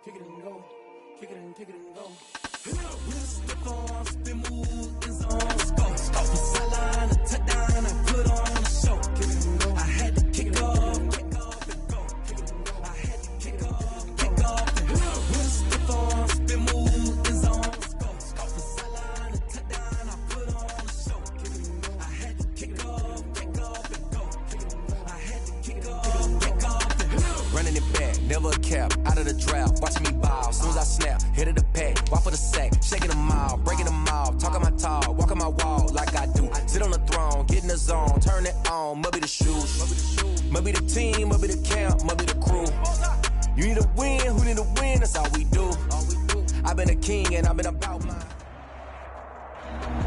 kick it and go, kick it and go. With a stiff arm, spin move, in zone, go. From sideline to touchdown, I put on a show. Kick it and go. I had to kick off and go. Kick it and go. I had to kick off and go. With a stiff arm, spin move, in zone, go. From sideline to touchdown, I put on a show. Kick it and go. I had to kick off and go. Kick it and go. I had to kick off and go. Running it back, never a cap, out of the draft, watching me ball, soon as I snap, hit of the pack, walk for the sack, shaking them all, breaking them off, talking my talk, walking my wall like I do, sit on the throne, get in the zone, turn it on, must be the shoes, must be the team, must be the camp, must be the crew, you need a win, who need a win, that's all we do, I've been a king and I've been about mine.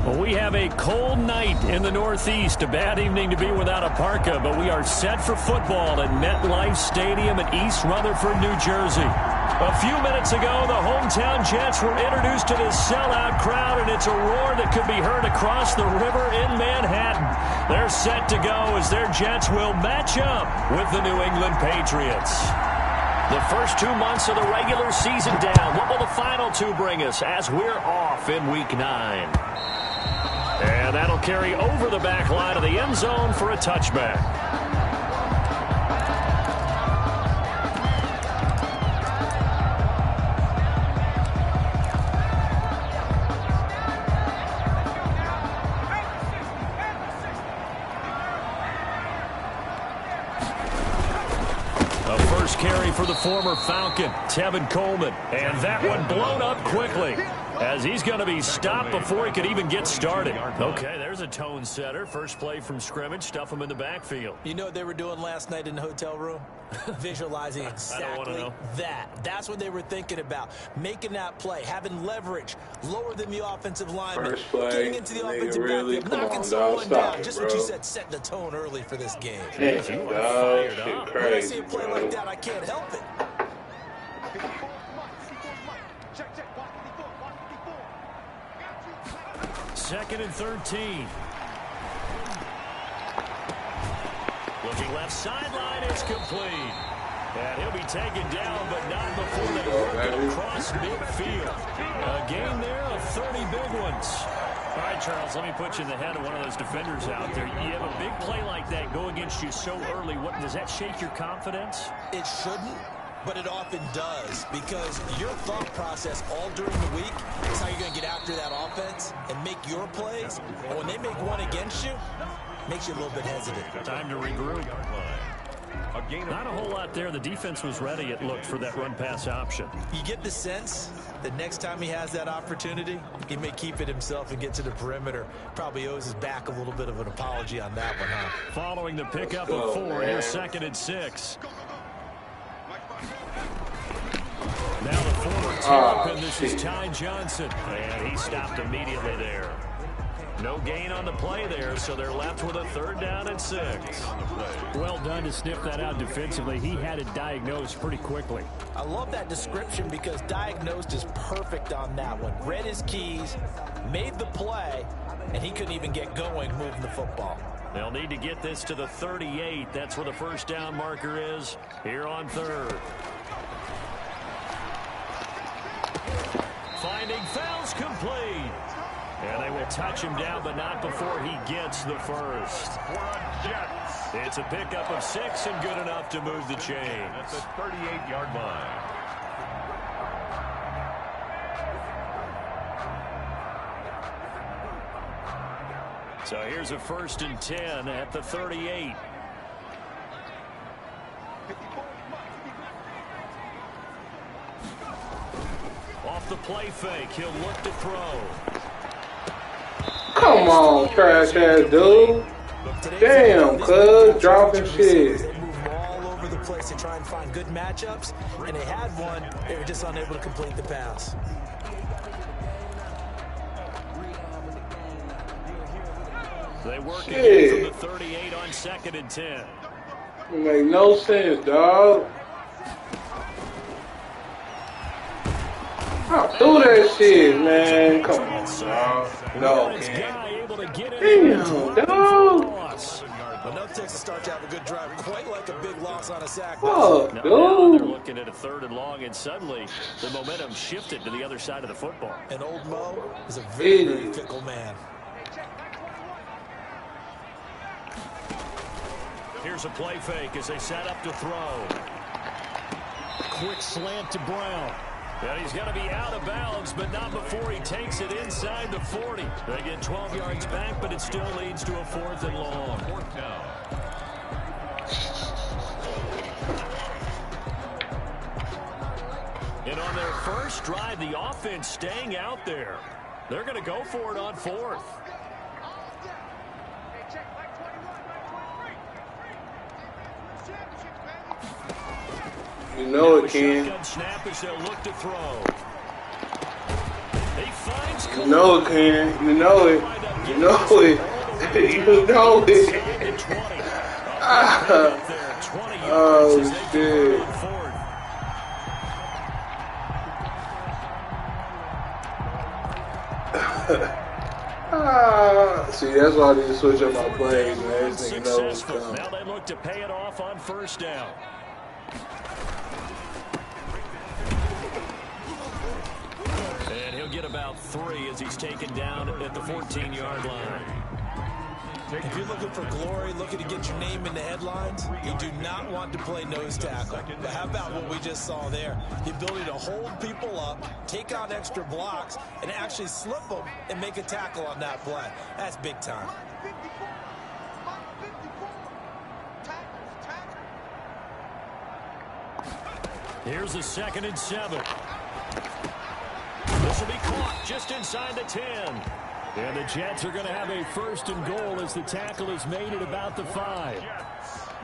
Well, we have a cold night in the Northeast. A bad evening to be without a parka, but we are set for football at MetLife Stadium in East Rutherford, New Jersey. A few minutes ago, the hometown Jets were introduced to this sellout crowd, and it's a roar that could be heard across the river in Manhattan. They're set to go as their Jets will match up with the New England Patriots. The first 2 months of the regular season down. What will the final two bring us as we're off in Week 9? And that'll carry over the back line of the end zone for a touchback. A first carry for the former Falcon, Tevin Coleman. And that one blown up quickly, as he's going to be stopped before he could even get started. Okay, there's a tone setter. First play from scrimmage, stuff him in the backfield. You know what they were doing last night in the hotel room? Visualizing exactly that. That's what they were thinking about. Making that play, having leverage, lower than the offensive lineman, first play, getting into the offensive backfield, knocking someone down. Just what you said, setting the tone early for this game. Shit, When I see crazy, a play bro. like that, I can't help it. Second and 13. Looking left sideline, it's complete. And he'll be taken down, but not before they work it across midfield. A gain there of 30 big ones. All right, Charles, let me put you in the head of one of those defenders out there. You have a big play like that go against you so early. What, does that shake your confidence? It shouldn't, but it often does, because your thought process all during the week is how you're going to get after that offense and make your plays. And when they make one against you, it makes you a little bit hesitant. Time to regroup. Not a whole lot there. The defense was ready, it looked, for that run-pass option. You get the sense that next time he has that opportunity, he may keep it himself and get to the perimeter. Probably owes his back a little bit of an apology on that one, huh? Following the pickup of 4, here's second and 6. Now the former Terrapin, this is Ty Johnson. And he stopped immediately there. No gain on the play there, so they're left with a third down and 6. Well done to sniff that out defensively. He had it diagnosed pretty quickly. I love that description because diagnosed is perfect on that one. Read his keys, made the play, and he couldn't even get going moving the football. They'll need to get this to the 38. That's where the first down marker is here on third. Finding fouls complete. And they will touch him down, but not before he gets the first. It's a pickup of 6 and good enough to move the chains. At the 38-yard line. So here's a first and 10 at the 38. Off the play fake, he'll look to throw. Come on, trash ass dude. Damn, cuz, dropping shit. They move all over the place to try and find good matchups, and they had one. They were just unable to complete the pass. They work again from the 38 on second and 10. It make no sense, dog. I threw that shit, man. Come on, dog. No, man. Damn, dog. But no Texas start to have a good drive, quite like a big loss on a sack. Fuck, Now dude. they're looking at a 3rd and long, and suddenly the momentum shifted to the other side of the football. And old Mo is a very, very fickle man. Here's a play fake as they set up to throw. Quick slant to Brown. And he's going to be out of bounds, but not before he takes it inside the 40. They get 12 yards back, but it still leads to a 4th and long. And on their first drive, the offense staying out there. They're going to go for it on 4th. You know it, Ken. Snap as they'll look to throw. He finds You know it, Ken. You know it. You know it. You know it. Oh, shit. See, that's why I need to switch up my plays, man. This nigga knows what's coming. Now they look to pay it off on 1st down. And he'll get about 3 as he's taken down at the 14-yard line. If you're looking for glory, looking to get your name in the headlines, you do not want to play nose tackle. But how about what we just saw there? The ability to hold people up, take out extra blocks, and actually slip them and make a tackle on that play. That's big time. Here's a 2nd and 7. This will be caught just inside the 10. And the Jets are going to have a 1st and goal as the tackle is made at about the 5.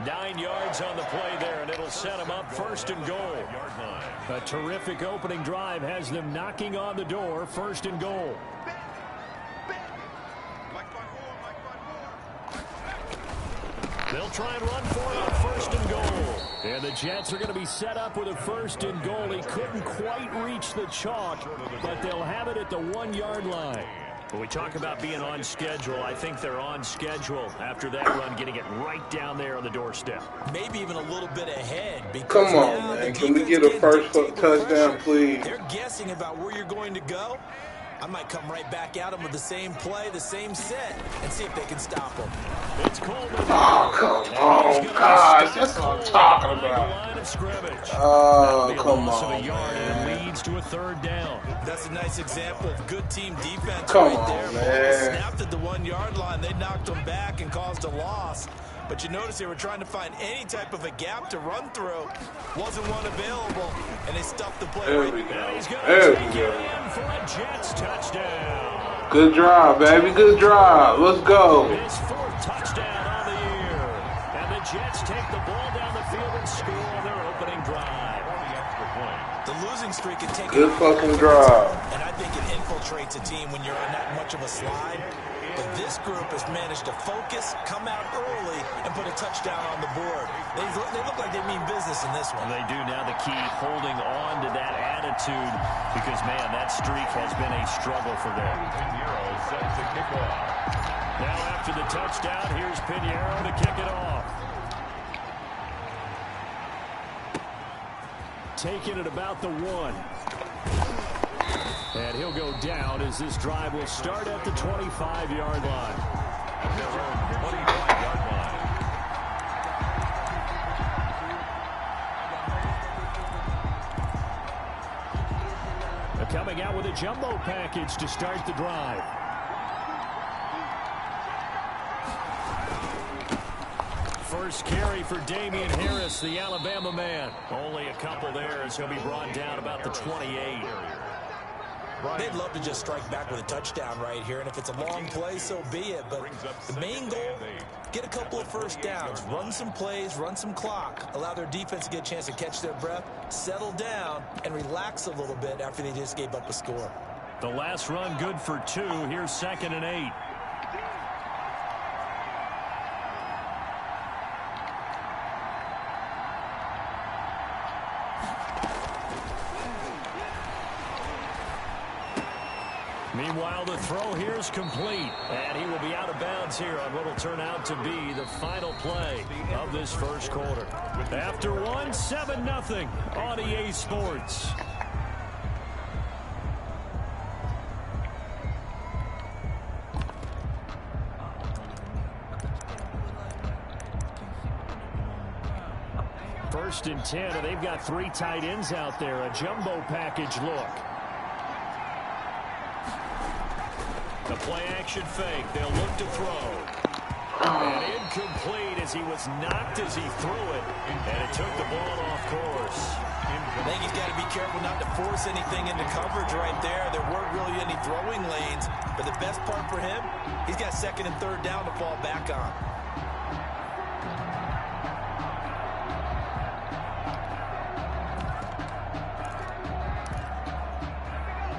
9 yards on the play there, and it'll set them up 1st and goal. A terrific opening drive has them knocking on the door, 1st and goal. They'll try and run for it on 1st and goal. And the Jets are going to be set up with a 1st and goal. He couldn't quite reach the chalk, but they'll have it at the 1-yard line. When we talk about being on schedule, I think they're on schedule after that run, getting it right down there on the doorstep. Maybe even a little bit ahead. Come on, man. Can we get a first touchdown, please? They're guessing about where you're going to go. I might come right back at them with the same play, the same set, and see if they can stop them. It's Coleman. Oh, come on, gosh. That's what I'm talking about. Oh, come on, man. Leads to a 3rd down. That's a nice example of good team defense Come right on, there. man. Snapped at the 1-yard line. They knocked them back and caused a loss. But you notice they were trying to find any type of a gap to run through. Wasn't one available, and they stuffed the play. There we go. There we go. For a Jets touchdown. Good drive, baby. Good drive. Let's go. His 4th touchdown on the year. And the Jets take the ball down the field and score on their opening drive. The losing streak can take Good fucking drive. And I think it infiltrates a team when you're on that much of a slide. But this group has managed to focus, come out early, and put a touchdown on the board. They look like they mean business in this one. They do. Now the key, holding on to that attitude, because, man, that streak has been a struggle for them. Now after the touchdown, here's Pinheiro to kick it off. Taking it about the 1. And he'll go down as this drive will start at the 25-yard line. They're coming out with a jumbo package to start the drive. First carry for Damian Harris, the Alabama man. Only a couple there as he'll be brought down about the 28. They'd love to just strike back with a touchdown right here, and if it's a long play, so be it. But the main goal, get a couple of 1st downs, run some plays, run some clock, allow their defense to get a chance to catch their breath, settle down, and relax a little bit after they just gave up a score. The last run good for 2. Here's 2nd and 8. Meanwhile, the throw here is complete, and he will be out of bounds here on what will turn out to be the final play of this first quarter. After one, 7-0 on EA Sports. First and 10, and they've got 3 tight ends out there. A jumbo package look. The play-action fake. They'll look to throw. And incomplete as he was knocked as he threw it. And it took the ball off course. I think he's got to be careful not to force anything into coverage right there. There weren't really any throwing lanes. But the best part for him, he's got 2nd and 3rd down to fall back on.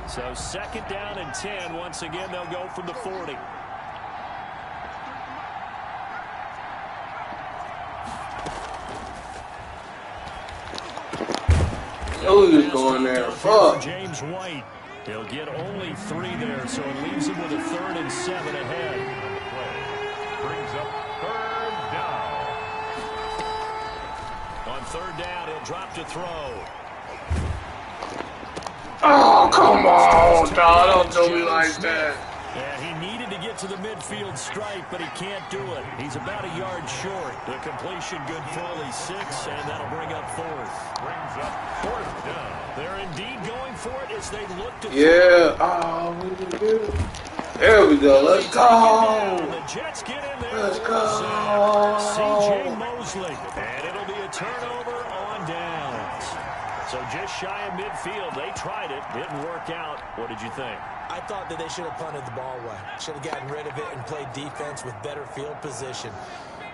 So 2nd down and 10. Once again, they'll go from the 40. Oh, he was going there. Fuck. James White. He'll get only 3 there, so it leaves him with a 3rd and 7 ahead. Brings up 3rd down. On 3rd down, he'll drop to throw. Oh, come on, dog. Don't do me like that. And he needed to get to the midfield stripe, but he can't do it. He's about a yard short. The completion good for only 6, and that'll bring up 4th. Brings up 4th down. They're indeed going for it as they look to Yeah. Oh, what did we do? There we go. Let's go. The Jets get in there. Let's go. C.J. Mosley. And it'll be a turnover on downs. So just shy of midfield. They tried it. Didn't work out. What did you think? I thought that they should have punted the ball away. Should have gotten rid of it and played defense with better field position.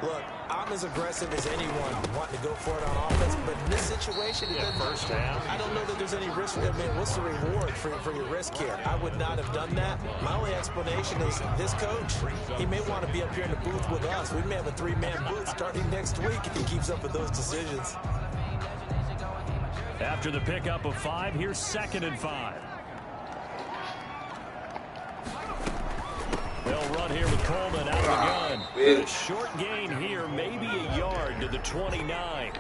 Look, I'm as aggressive as anyone wanting to go for it on offense, but in this situation, it doesn't. First down. I don't know that there's any risk. I mean, what's the reward for your risk here? I would not have done that. My only explanation is this coach, he may want to be up here in the booth with us. We may have a 3-man booth starting next week if he keeps up with those decisions. After the pickup of 5, here's 2nd and 5. They'll run here with Coleman out of the gun. A short gain here, maybe a yard to the 29.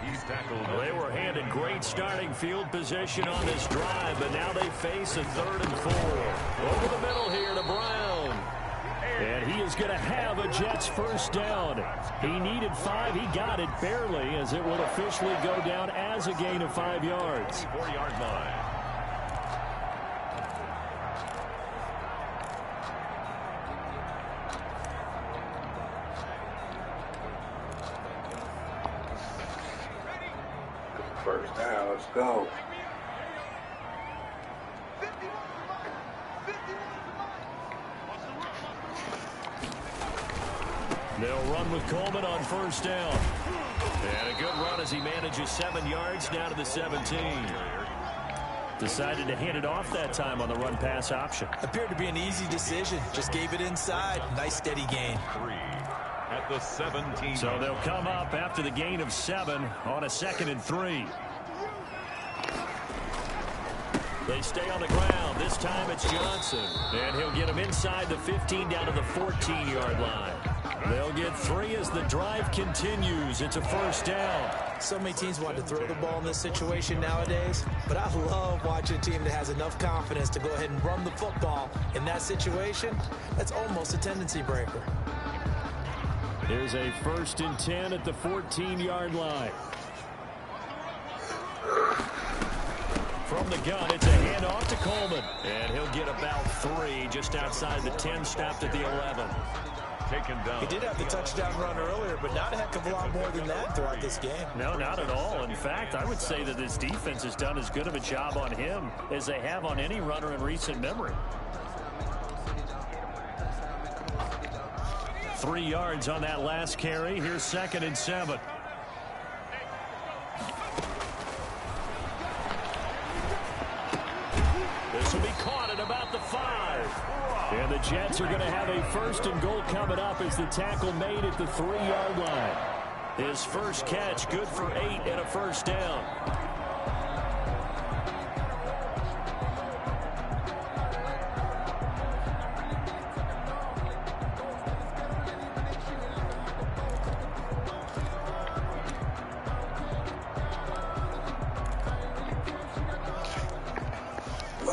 They were handed great starting field position on this drive, but now they face a 3rd and 4. Over the middle here to Brown. And he is going to have a Jets first down. He needed 5. He got it barely, as it will officially go down as a gain of 5 yards. 4-yard line. First down. Let's go. They'll run with Coleman on first down. And a good run as he manages 7 yards down to the 17. Decided to hand it off that time on the run-pass option. Appeared to be an easy decision. Just gave it inside. Nice steady gain. 3 at the 17. So they'll come up after the gain of 7 on a 2nd and 3. They stay on the ground. This time it's Johnson. And he'll get him inside the 15 down to the 14-yard line. They'll get 3 as the drive continues. It's a first down. So many teams want to throw the ball in this situation nowadays, but I love watching a team that has enough confidence to go ahead and run the football. In that situation, that's almost a tendency breaker. Here's a 1st and 10 at the 14-yard line. From the gun, it's a handoff to Coleman. And he'll get about 3 just outside the 10, stopped at the 11. Taken down. He did have the touchdown run earlier, but not a heck of a lot more than that throughout this game. No, not at all. In fact, I would say that this defense has done as good of a job on him as they have on any runner in recent memory. 3 yards on that last carry. Here's 2nd and 7. This will be caught at about the 5. And the Jets are going to have a 1st and goal coming up as the tackle made at the 3-yard line. His first catch, good for 8 and a first down.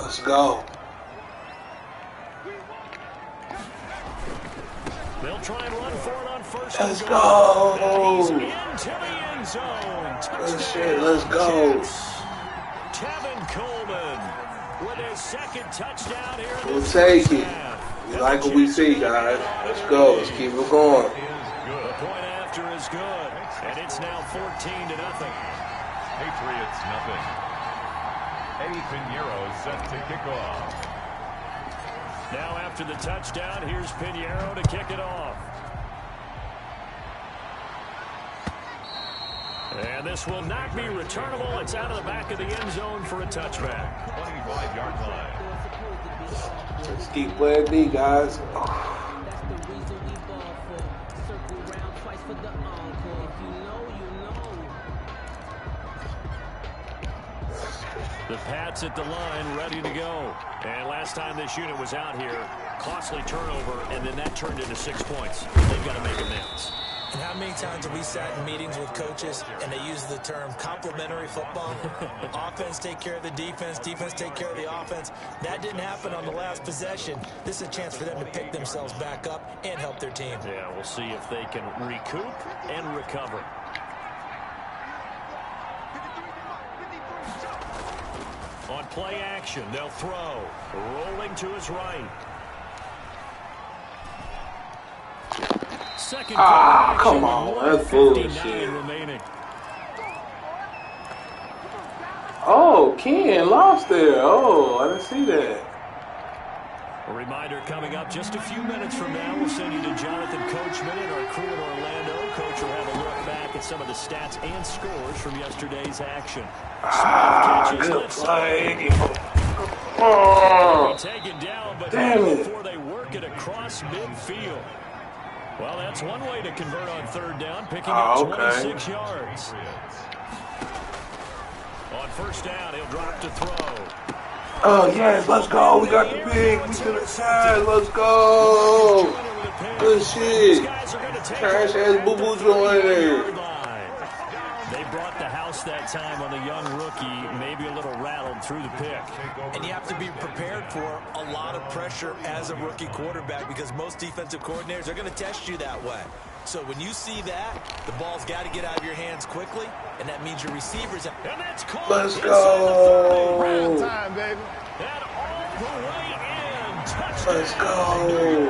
Let's go. They'll try and run for it on first. Let's go. He's into the end zone. Good shit. Let's go. Tevin Coleman with his second touchdown here. We'll take it. We like what we see, guys. Let's go. Let's keep it going. The point after is good, and it's now 14-0. Patriots nothing. Eddie Pinheiro set to kick off. Now after the touchdown, here's Pinheiro to kick it off. And this will not be returnable. It's out of the back of the end zone for a touchback. 25-yard line. Let's keep playing D, guys. The Pats at the line, ready to go. And last time this unit was out here, costly turnover, and then that turned into 6 points. They've got to make amends. And how many times have we sat in meetings with coaches and they use the term complementary football? Offense take care of the defense, defense take care of the offense. That didn't happen on the last possession. This is a chance for them to pick themselves back up and help their team. Yeah, we'll see if they can recoup and recover. On play action, they'll throw. Rolling to his right. Second come on. That's bullshit. Remaining. Oh, Ken lost there. Oh, I didn't see that. A reminder coming up just a few minutes from now. We'll send you to Jonathan Coachman and our crew in Orlando. Coach will have a look back at some of the stats and scores from yesterday's action. Good play. Oh, taken down, but damn it. before they work it across midfield. Well, that's one way to convert on third down, picking up 26 yards. On first down, he'll drop to throw. Oh, yes, let's go. We got the pick. We to the side. Let's go. Good shit. Trash ass boo-boo joint there. They brought the house that time on the young rookie, maybe a little rattled through the pick. And you have to be prepared for a lot of pressure as a rookie quarterback because most defensive coordinators are going to test you that way. So when you see that, the ball's got to get out of your hands quickly, and that means your receivers. And that's called. Let's go. Round time, baby. And all the way in. Touchdown. Let's go.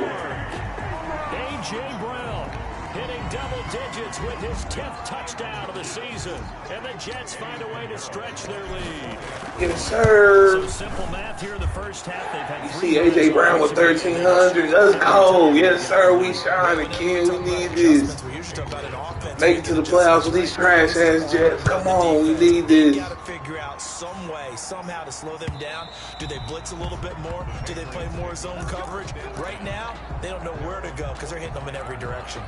A.J. Brown hitting double digits with his 10th touchdown of the season. And the Jets find a way to stretch their lead. Yes, sir. So simple math here in the first half. They've had You see A.J. Brown with 1,300. Let's go. Yes, sir. We shining, Ken. We need this. Make it to the playoffs with these trash-ass Jets. Come on. We need this. You got to figure out some way, somehow to slow them down. Do they blitz a little bit more? Do they play more zone coverage? Right now, they don't know where to go because they're hitting them in every direction.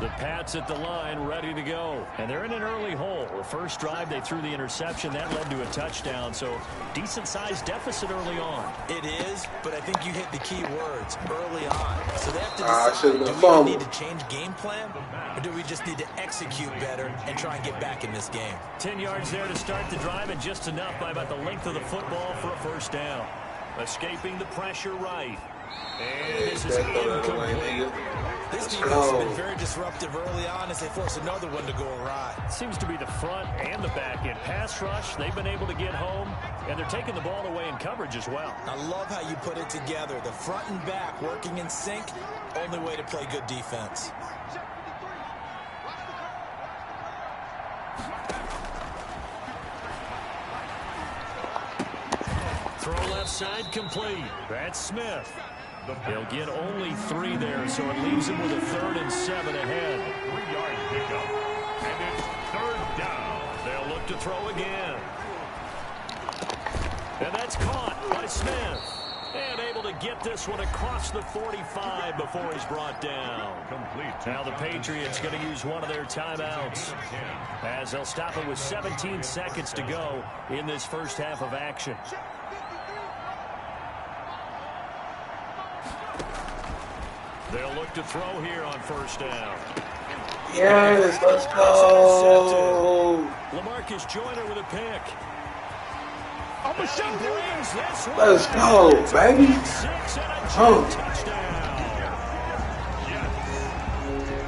The Pats at the line, ready to go. And they're in an early hole. The first drive, they threw the interception. That led to a touchdown. So, decent-sized deficit early on. It is, but I think you hit the key words early on. So they have to decide, do we need to change game plan, or do we just need to execute better and try and get back in this game? 10 yards there to start the drive, and just enough by about the length of the football for a first down. Escaping the pressure right. And this is incomplete. This defense has been very disruptive early on as they force another one to go awry. Seems to be the front and the back end. Pass rush, they've been able to get home, and they're taking the ball away in coverage as well. I love how you put it together. The front and back working in sync, only way to play good defense. Throw left side complete. That's Smith. They'll get only 3 there, so it leaves him with a 3rd and 7 ahead. 3-yard pickup. And it's third down. They'll look to throw again. And that's caught by Smith. And able to get this one across the 45 before he's brought down. Complete. Now the Patriots going to use one of their timeouts as they'll stop it with 17 seconds to go in this first half of action. They'll look to throw here on first down. Yes, let's go. LaMarcus Joyner with a pick. Let's go, baby. Oh.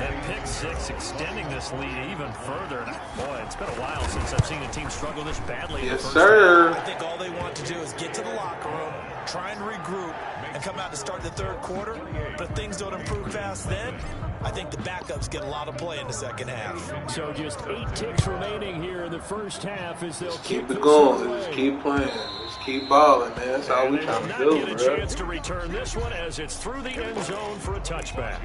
And pick six extending this lead even further. Boy, it's been a while since I've seen a team struggle this badly. Yes, sir. I think all they want to do is get to the locker room, try and regroup, and come out to start the third quarter. But if things don't improve fast then, I think the backups get a lot of play in the second half. So just 8 ticks remaining here in the first half as they'll Keep it going. Just keep playing. Just keep balling, man. That's all we trying to do, get a chance to return this one as it's through the end zone for a touchback.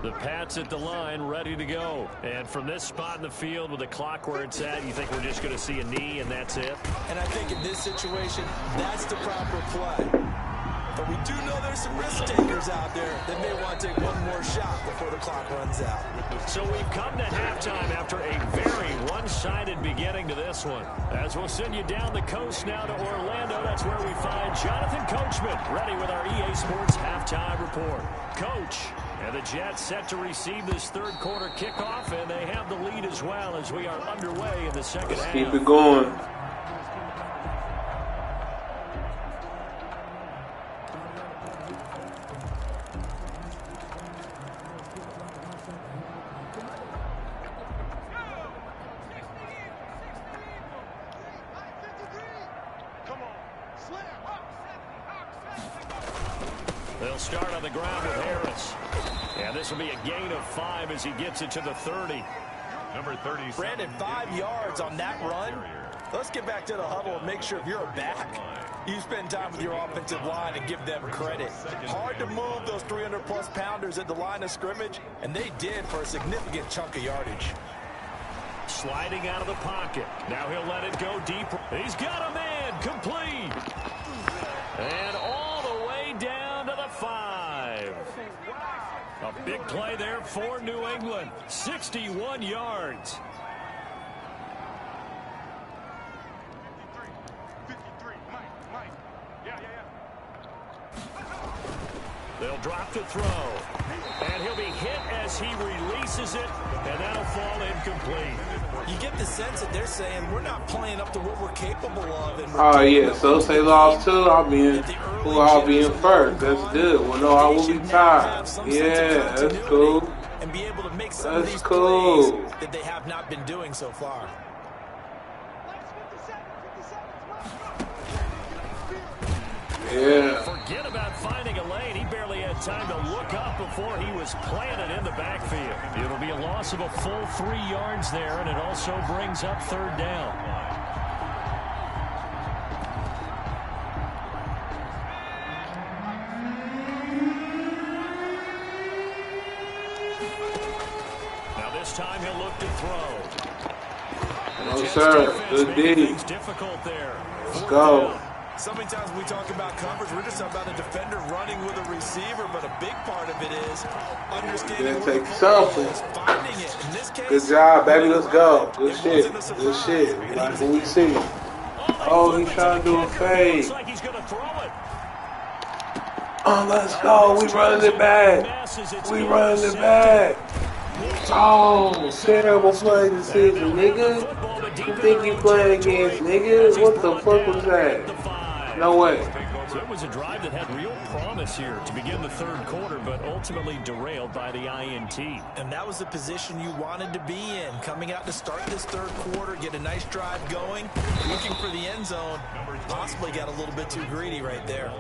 The Pats at the line, ready to go. And from this spot in the field with the clock where it's at, you think we're just going to see a knee and that's it? And I think in this situation, that's the proper play. But we do know there's some risk takers out there that may want to take one more shot before the clock runs out. So we've come to halftime after a very one-sided beginning to this one. As we'll send you down the coast now to Orlando, that's where we find Jonathan Coachman, ready with our EA Sports halftime report. Coach, and the Jets set to receive this third quarter kickoff, and they have the lead as well as we are underway in the second half. Keep it going. They'll start on the ground with Harris. And this will be a gain of 5 as he gets it to the 30. Number 30. Brandon, 5 yards on that run. Let's get back to the huddle and make sure if you're a back, you spend time with your offensive line and give them credit. Hard to move those 300-plus pounders at the line of scrimmage, and they did for a significant chunk of yardage. Sliding out of the pocket. Now he'll let it go deep. He's got a man complete. And all the way down to the 5. A big play there for New England. 61 yards. 53. Mike. Yeah. They'll drop the throw. And he'll be hit as he releases it, and that'll fall incomplete. You get the sense that they're saying we're not playing up to what we're capable of. And Oh, yeah. So say lost too. I'll be in first. That's good. Well, no, I will be tied. Yeah, that's cool. And be able to make some of these cool. plays that they have not been doing so far. Yeah. Forget about finding a lane. He barely had time to look up before he was planted in the backfield. It'll be a loss of a full 3 yards there, and it also brings up third down. Now this time he'll look to throw. No, sir. Good D. Difficult there. Let's go. So many times we talk about coverage, we're just talking about a defender running with a receiver, but a big part of it is understanding where the football is, finding it. In this case, Good job, baby. Let's go. Good shit. Good shit. Like what we see. Oh, he's trying to do a fade. Looks like he's going to throw it. Oh, let's go. We running it back. We running it back. Oh, terrible play decision, nigga. You think you playing against, nigga? What the fuck was that? No way. So it was a drive that had real promise here to begin the third quarter, but ultimately derailed by the INT. And that was the position you wanted to be in. Coming out to start this third quarter, get a nice drive going, looking for the end zone. Possibly got a little bit too greedy right there.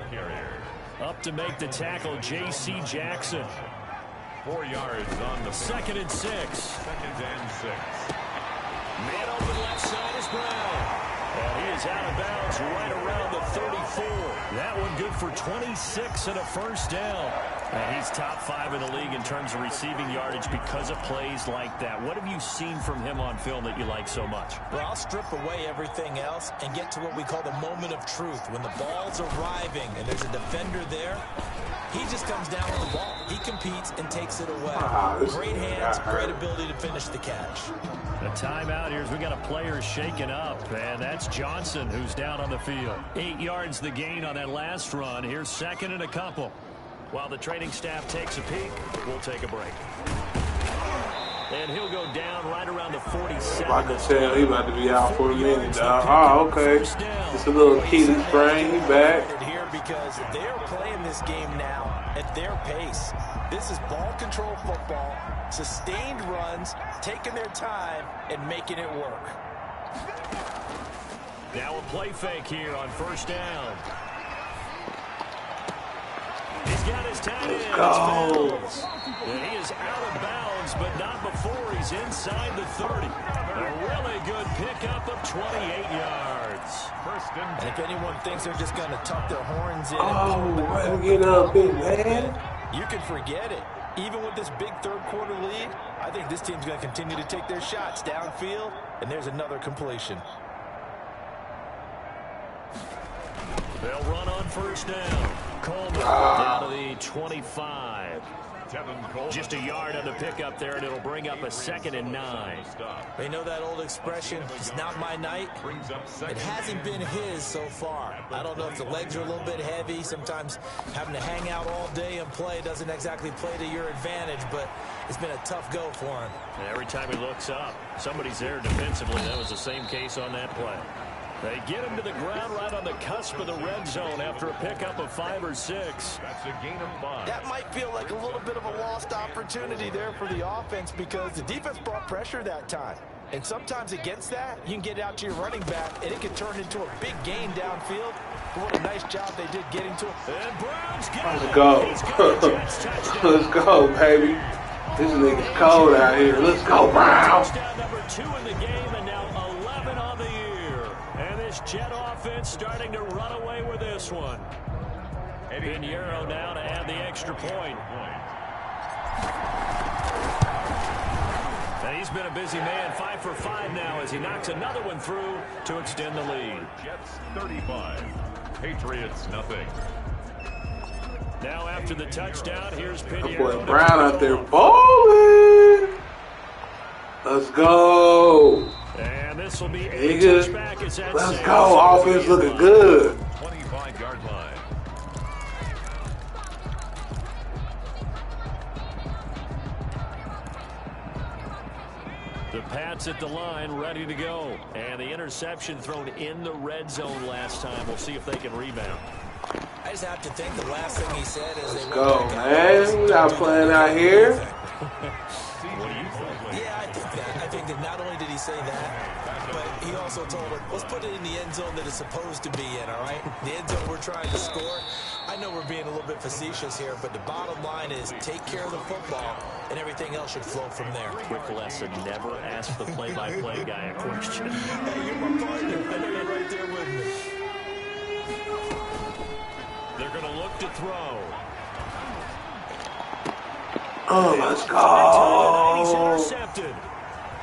Up to make the tackle, J.C. Jackson. 4 yards on the 2nd and 6. 2nd and 6. Man open left side is Brown. And he is out of bounds right around the 34. That one good for 26 and a first down. And he's top 5 in the league in terms of receiving yardage because of plays like that. What have you seen from him on film that you like so much? Well, I'll strip away everything else and get to what we call the moment of truth. When the ball's arriving and there's a defender there, he just comes down with the ball. He competes and takes it away. Great hands, great ability to finish the catch. A timeout here as we got a player shaken up, and that's Johnson who's down on the field. 8 yards the gain on that last run. Here's 2nd and a couple. While the training staff takes a peek, we'll take a break. And he'll go down right around the 47. I can tell he about to be out for a minute, dog. Oh, okay. Just a little Achilles sprain. He back. Here because they're playing this game now at their pace. This is ball control football, sustained runs, taking their time and making it work. Now a play fake here on first down. He's got his tight end. Let's go. And he is out of bounds, but not before he's inside the 30. A really good pickup of 28 yards. And if anyone thinks they're just going to tuck their horns in, Oh, way to get up, big man. you can forget it. Even with this big third-quarter lead, I think this team's going to continue to take their shots downfield, and there's another completion. They'll run on first down. Coleman down to the 25. Just a yard on the pickup there, and it'll bring up a 2nd and 9. They know that old expression, it's not my night. It hasn't been his so far. I don't know if the legs are a little bit heavy. Sometimes having to hang out all day and play doesn't exactly play to your advantage, but it's been a tough go for him. And every time he looks up, somebody's there defensively. That was the same case on that play. They get him to the ground right on the cusp of the red zone after a pickup of 5 or 6. That's a gain of 5. That might feel like a little bit of a lost opportunity there for the offense because the defense brought pressure that time. And sometimes against that, you can get out to your running back, and it can turn into a big gain downfield. What a nice job they did getting to him. And Browns get Let's go. Let's go, baby. This nigga's cold out here. Let's go, Browns. Touchdown number 2 in the game, and now 11 on the year. And this Jet offense starting to run away with this one. Pinheiro now to add the extra point. And he's been a busy man, 5 for 5 now as he knocks another one through to extend the lead. Jets 35. Patriots nothing. Now after the touchdown, here's That Pinheiro. boy Brown out there balling. Let's go. And this will be a Nigga. touchback. It's at Let's 6. go. Offense looking good. 25-yard line. The Pats at the line, ready to go. And the interception thrown in the red zone last time. We'll see if they can rebound. I just have to think the last thing he said is Let's go, man. We're not playing out here. What do you think? Yeah, I think that. I think that not only did he say that, but he also told him, let's put it in the end zone that it's supposed to be in, all right? The end zone we're trying to score. I know we're being a little bit facetious here, but the bottom line is take care of the football, and everything else should flow from there. Quick lesson, never ask the play-by-play guy a question. Hey, you're my partner. I know you're right there with me. They're going to look to throw. Oh, let's He's go. intercepted.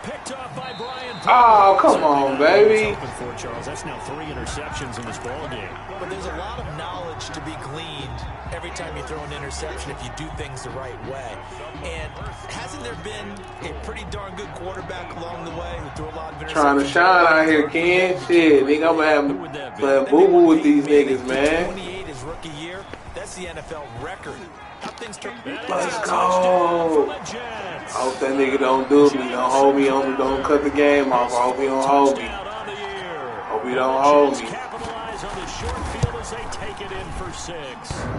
Picked off by Brian. Oh, come on, baby. Open for Charles. That's now 3 interceptions in this ball game. But there's a lot of knowledge to be gleaned every time you throw an interception if you do things the right way. And hasn't there been a pretty darn good quarterback along the way who threw a lot of interceptions? Trying to shine out here, Ken. Shit, nigga, I'm gonna have playing boo-boo with these niggas, man. 28 his rookie year. That's the NFL record. How things turn. Let's go. I hope that nigga don't do me. Don't hold me on. Don't cut the game off. I hope he don't hold me. Hope he don't hold me. Capitalize on the short field as they take it in for 6.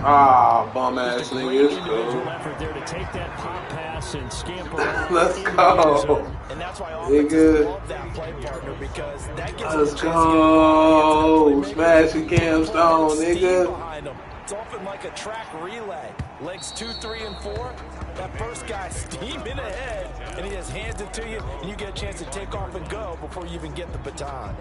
Ah, bum ass Great niggas. individual effort there to take that pop pass and scamper around. Let's go. And that's why Nigga. offenses love that play partner because that gives Let's them a chance to get the ball go. Smashing Cam Stone, Steam nigga. behind them. It's often like a track relay. Legs 2, 3, and 4. That first guy steaming ahead, and he just hands it to you, and you get a chance to take off and go before you even get the baton.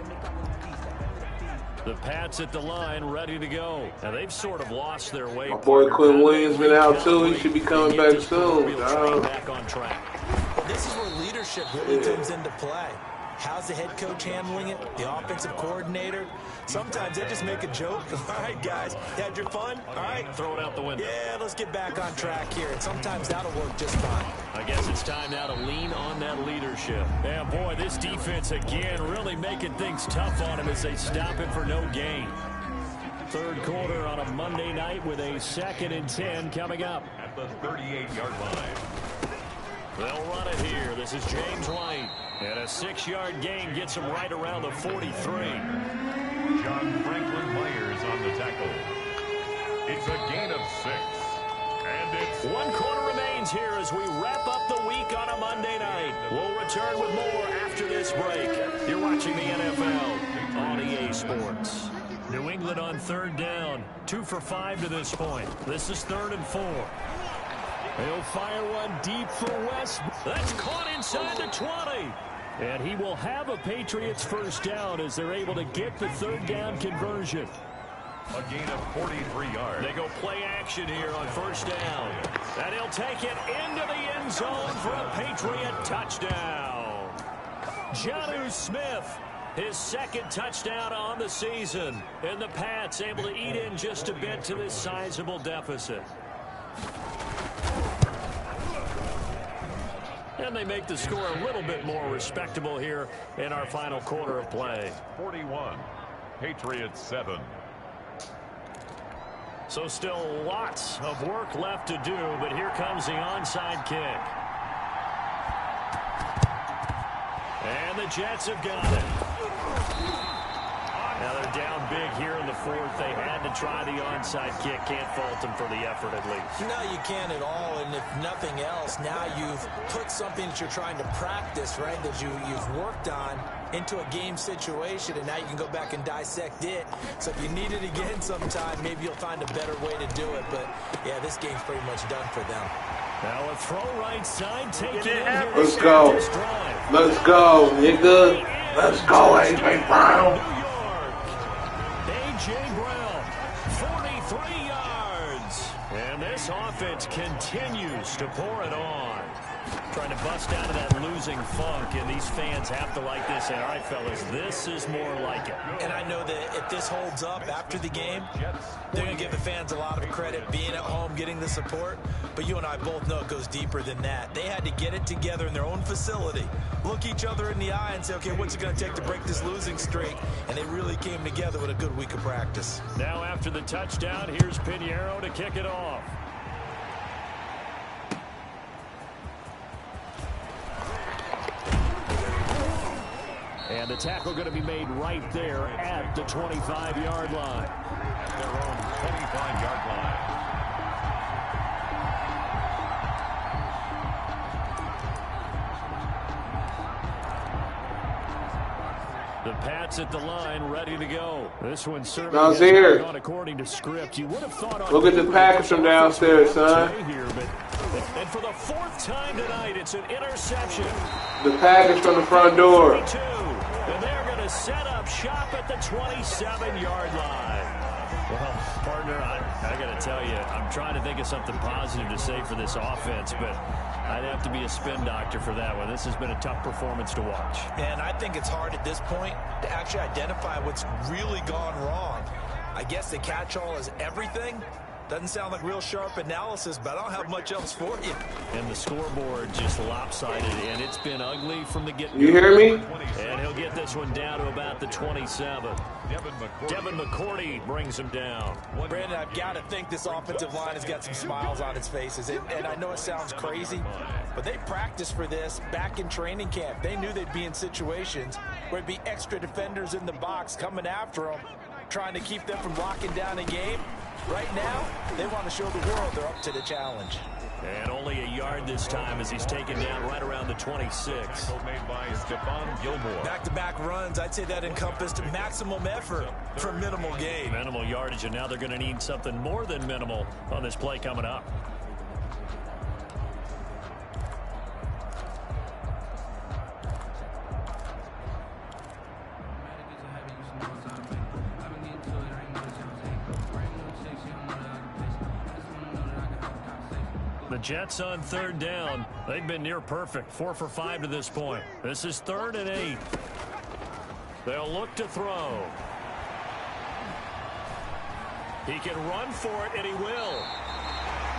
The Pats at the line, ready to go. Now they've sort of lost their way. My boy Quinn Williams been out too. He should be coming back soon, dog. Back on track. Well, this is where leadership really comes into play. How's the head coach handling it? The offensive coordinator? Sometimes they just make a joke. All right, guys, you had your fun? All right. Throw it out the window. Yeah, let's get back on track here. And sometimes that'll work just fine. I guess it's time now to lean on that leadership. Yeah, boy, this defense again really making things tough on him as they stop him for no gain. third quarter on a Monday night with a 2nd and 10 coming up. At the 38-yard line. They'll run it here. This is James White. And a 6-yard gain gets him right around the 43. John Franklin Myers on the tackle. It's a gain of 6. And it's 1 quarter remains here as we wrap up the week on a Monday night. We'll return with more after this break. You're watching the NFL on EA Sports. New England on 3rd down. 2 for 5 to this point. This is 3rd and 4. He'll fire one deep for West. That's caught inside the 20. And he will have a Patriots first down as they're able to get the 3rd down conversion. a gain of 43 yards. They go play action here on 1st down. And he'll take it into the end zone for a Patriot touchdown. Jonnu Smith, his 2nd touchdown on the season. And the Pats able to eat in just a bit to this sizable deficit. And they make the score a little bit more respectable here in our final quarter of play. 41, Patriots 7. So still lots of work left to do, but here comes the onside kick. And the Jets have got it. Now they're down big here in the 4th. They had to try the onside kick. Can't fault them for the effort at least. No, you can't at all. And if nothing else, now you've put something that you're trying to practice, right, that you've worked on into a game situation, and now you can go back and dissect it. So if you need it again sometime, maybe you'll find a better way to do it. But, yeah, this game's pretty much done for them. Now a throw right side, take it in. Let's go. Let's go, nigga. Let's go, A.J. Brown. A.J. Brown, 43 yards. And this offense continues to pour it on. Trying to bust out of that losing funk, and these fans have to like this. And all right, fellas, this is more like it. And I know that if this holds up after the game, they're going to give the fans a lot of credit being at home, getting the support. But you and I both know it goes deeper than that. They had to get it together in their own facility, look each other in the eye and say, okay, what's it going to take to break this losing streak? And they really came together with a good week of practice. Now after the touchdown, here's Pinheiro to kick it off. And the tackle going to be made right there at the 25-yard line. At their own 25-yard line. The Pats at the line, ready to go. This one certainly Now, here. gone according to script. You would have thought on Look at the package from downstairs, son. Here, and for the 4th time tonight, it's an interception. The package from the front door. 22. And they're going to set up shop at the 27-yard line. Well, partner, I got to tell you, I'm trying to think of something positive to say for this offense, but I'd have to be a spin doctor for that one. This has been a tough performance to watch. And I think it's hard at this point to actually identify what's really gone wrong. I guess the catch-all is everything. Doesn't sound like real sharp analysis, but I don't have much else for you. And the scoreboard just lopsided, and it's been ugly from the get-go. You hear me? And he'll get this one down to about the 27. Devin McCourty brings him down. Brandon, I've got to think this offensive line has got some smiles on its faces. And I know it sounds crazy, but they practiced for this back in training camp. They knew they'd be in situations where it'd be extra defenders in the box coming after them, trying to keep them from locking down a game. Right now, they want to show the world they're up to the challenge. And only a yard this time as he's taken down right around the 26. Made by Stephon Gilmore. Back-to-back runs, I'd say that encompassed maximum effort for minimal gain. Minimal yardage, and now they're going to need something more than minimal on this play coming up. The Jets on 3rd down. They've been near perfect. 4 for 5 to this point. This is 3rd and 8. They'll look to throw. He can run for it, and he will.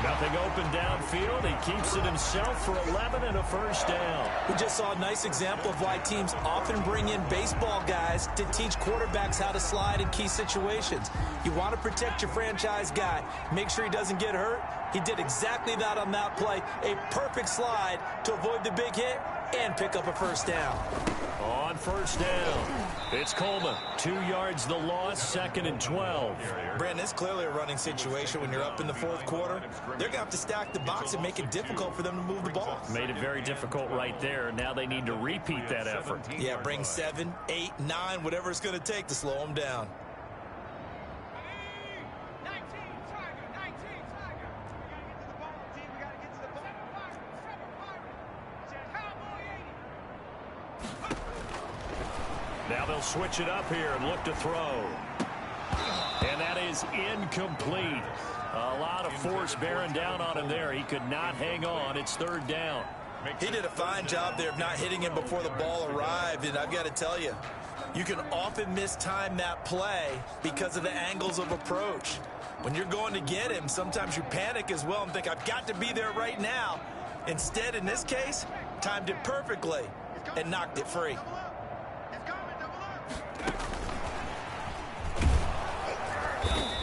Nothing open downfield. He keeps it himself for 11 and a first down. We just saw a nice example of why teams often bring in baseball guys to teach quarterbacks how to slide in key situations. You want to protect your franchise guy. Make sure he doesn't get hurt. He did exactly that on that play. A perfect slide to avoid the big hit and pick up a first down. On first down, it's Coleman. 2 yards the loss, 2nd and 12. Brandon, it's clearly a running situation when you're up in the fourth quarter. They're going to have to stack the box and make it difficult for them to move the ball. Made it very difficult right there. Now they need to repeat that effort. Yeah, bring 7, 8, 9, whatever it's going to take to slow them down. Now they'll switch it up here and look to throw. And that is incomplete. A lot of force bearing down on him there. He could not hang on. It's 3rd down. He did a fine job there of not hitting him before the ball arrived. And I've got to tell you, you can often mistime that play because of the angles of approach. When you're going to get him, sometimes you panic as well and think, I've got to be there right now. Instead, in this case, timed it perfectly and knocked it free.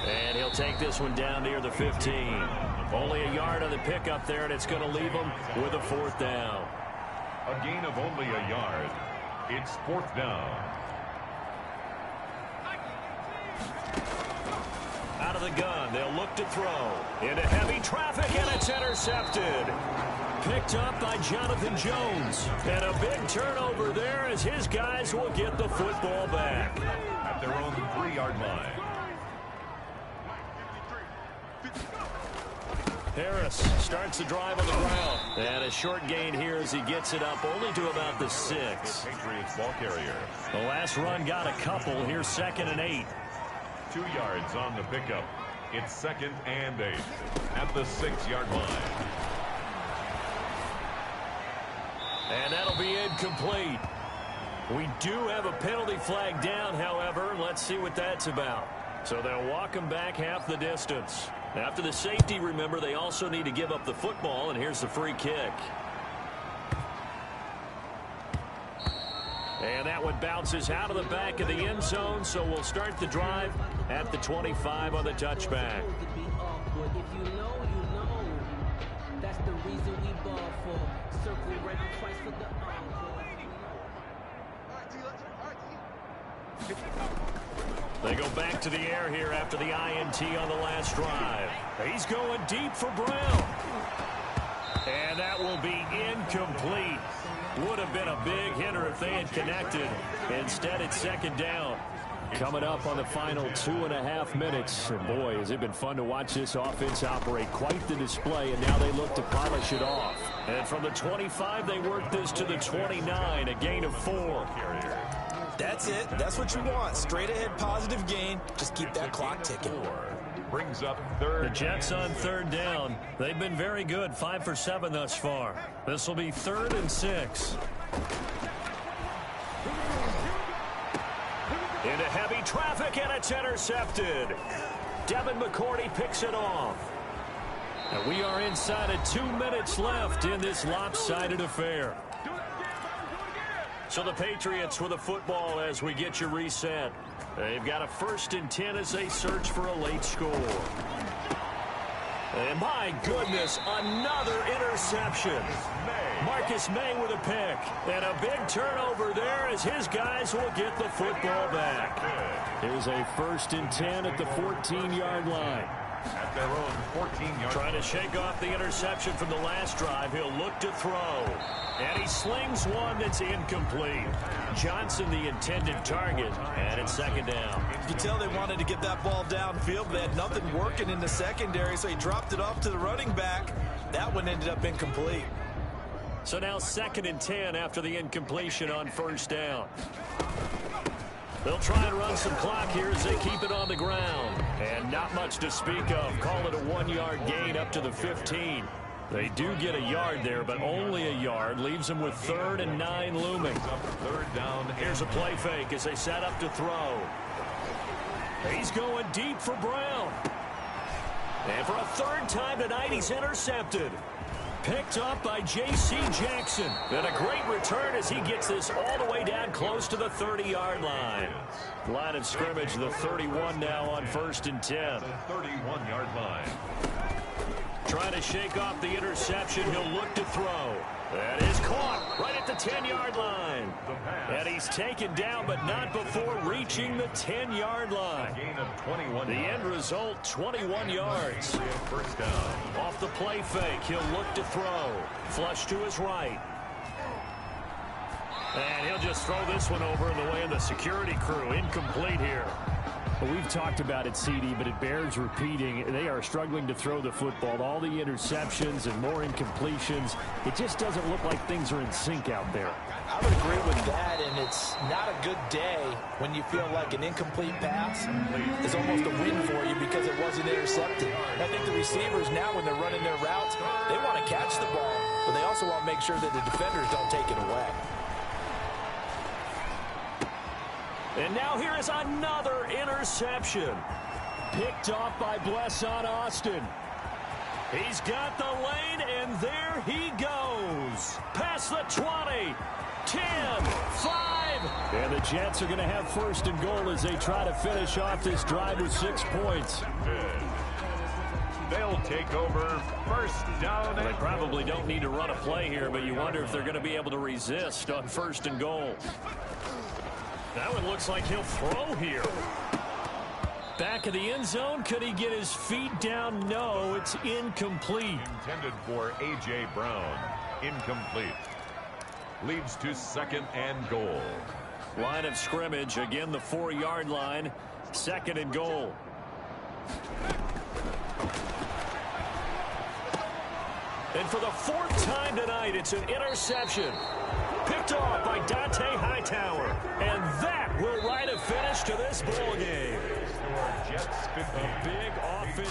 And he'll take this one down near the 15. Only a yard on the pickup there, and it's going to leave him with a 4th down. A gain of only a yard. It's 4th down. Out of the gun, they'll look to throw. Into heavy traffic, and it's intercepted. Picked up by Jonathan Jones. And a big turnover there as his guys will get the football back. At their own 3-yard line. Harris starts the drive on the ground. And a short gain here as he gets it up only to about the 6. Patriots ball carrier. The last run got a couple. Here's 2nd and 8. 2 yards on the pickup. It's 2nd and 8 at the 6-yard line. And that'll be incomplete. We do have a penalty flag down, however. Let's see what that's about. So they'll walk him back half the distance. After the safety, remember, they also need to give up the football, and here's the free kick. And that one bounces out of the back of the end zone, so we'll start the drive at the 25 on the touchback. If you know, you know. That's the reason we ball for. Circle round twice for the They go back to the air here after the INT on the last drive. He's going deep for Brown. And that will be incomplete. Would have been a big hitter if they had connected. Instead, it's 2nd down. Coming up on the final 2.5 minutes. And boy, has it been fun to watch this offense operate. Quite the display, and now they look to polish it off. And from the 25, they work this to the 29, a gain of 4. That's it. That's what you want. Straight ahead positive gain. Just keep that clock ticking. Brings up 3rd. The Jets on 3rd down. They've been very good. 5 for 7 thus far. This will be 3rd and 6. Into heavy traffic, and it's intercepted. Devin McCourty picks it off. And we are inside of 2 minutes left in this lopsided affair. So the Patriots with a football as we get you reset. They've got a 1st and 10 as they search for a late score. And my goodness, another interception. Marcus May with a pick. And a big turnover there as his guys will get the football back. Here's a 1st and 10 at the 14-yard line. At their own 14-yard. Trying to shake off the interception from the last drive. He'll look to throw. And he slings one that's incomplete. Johnson the intended target. And it's 2nd down. You can tell they wanted to get that ball downfield. They had nothing working in the secondary, so he dropped it off to the running back. That one ended up incomplete. So now 2nd and 10 after the incompletion on 1st down. They'll try and run some clock here as they keep it on the ground. And not much to speak of. Call it a 1-yard gain up to the 15. They do get a yard there, but only a yard. Leaves them with 3rd and 9 looming. 3rd down. Here's a play fake as they set up to throw. He's going deep for Brown. And for a third time tonight, he's intercepted. Picked up by J.C. Jackson. And a great return as he gets this all the way down close to the 30-yard line. Line of scrimmage, the 31 now on 1st and 10. The 31-yard line. Trying to shake off the interception. He'll look to throw. That is caught right at the 10-yard line. And he's taken down, but not before reaching the 10-yard line. A gain of 21 The end result, 21 yards. First down. Off the play fake, he'll look to throw. Flush to his right. And he'll just throw this one over in the way of the security crew. Incomplete here. Well, we've talked about it, CD, but it bears repeating. They are struggling to throw the football. All the interceptions and more incompletions. It just doesn't look like things are in sync out there. I would agree with that, and it's not a good day when you feel like an incomplete pass is almost a win for you because it wasn't intercepted. I think the receivers now, when they're running their routes, they want to catch the ball, but they also want to make sure that the defenders don't take it away. And now here is another interception. Picked off by Blesson Austin. He's got the lane, and there he goes. Past the 20, 10, 5. And the Jets are going to have 1st and goal as they try to finish off this drive with 6 points. They'll take over 1st down. They probably don't need to run a play here, but you wonder if they're going to be able to resist on 1st and goal. That one looks like he'll throw here. Back of the end zone. Could he get his feet down? No, it's incomplete. Intended for A.J. Brown. Incomplete. Leads to 2nd and goal. Line of scrimmage. Again, the 4-yard line. 2nd and goal. And for the 4th time tonight, it's an interception. Picked off by Dante Hightower. And that will write a finish to this ball game. Jets 50. A big offense.